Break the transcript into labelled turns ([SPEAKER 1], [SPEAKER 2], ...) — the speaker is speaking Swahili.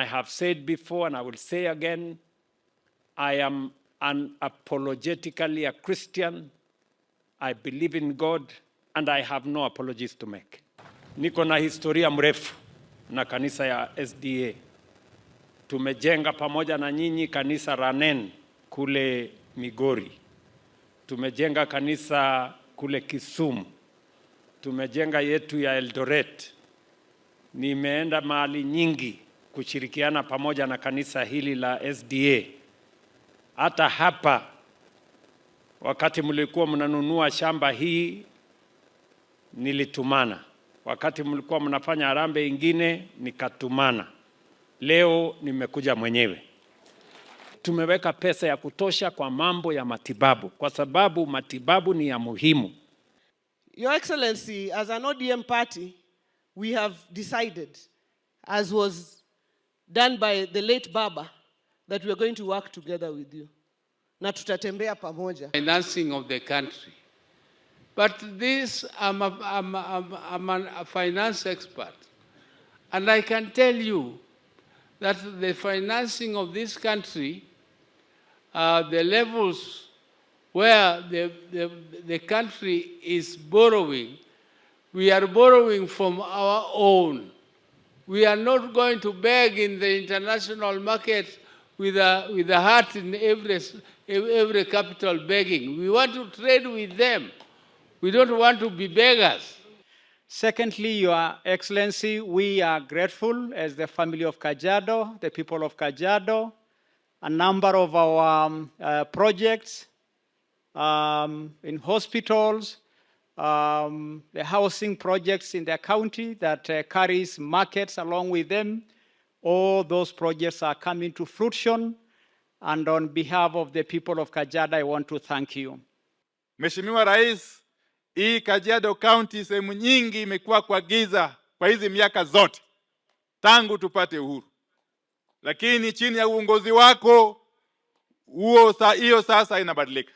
[SPEAKER 1] I have said before and I will say again, I am unapologetically a Christian. I believe in God and I have no apologies to make. Niko na historia mrefu na kanisa ya SDA. Tumejenga pamoja na nyinyi kanisa Ranen kule Migori. Tumejenga kanisa kule Kisumu. Tumejenga yetu ya Eldoret. Nimeenda mahali nyingi kushirikiana pamoja na kanisa hili la SDA. Hata hapa wakati mlikuwa mnanunua shamba hii nilitumana. Wakati mlikuwa mnafanya harambee ingine nikatumana. Leo nimekuja mwenyewe. Tumeweka pesa ya kutosha kwa mambo ya matibabu kwa sababu matibabu ni ya muhimu.
[SPEAKER 2] Your Excellency, as an ODM party, we have decided, as was done by the late Baba, that we are going to work together with you. Na tutatembea pamoja.
[SPEAKER 3] Financing of the country. But this, I'm a finance expert. And I can tell you that the financing of this country, the levels where the country is borrowing, we are borrowing from our own. We are not going to beg in the international market with a heart in every capital begging. We want to trade with them. We don't want to be beggars.
[SPEAKER 4] Secondly, Your Excellency, we are grateful as the family of Kajiado, the people of Kajiado, a number of our projects in hospitals, the housing projects in the county that carries markets along with them. All those projects are coming to fruition, and on behalf of the people of Kajiado, I want to thank you.
[SPEAKER 5] Mheshimiwa Rais, hii Kajiado County sehemu nyingi imekuwa kwa giza kwa hizi miaka zote tangu tupate uhuru. Lakini chini ya uongozi wako hiyo sasa inabadilika.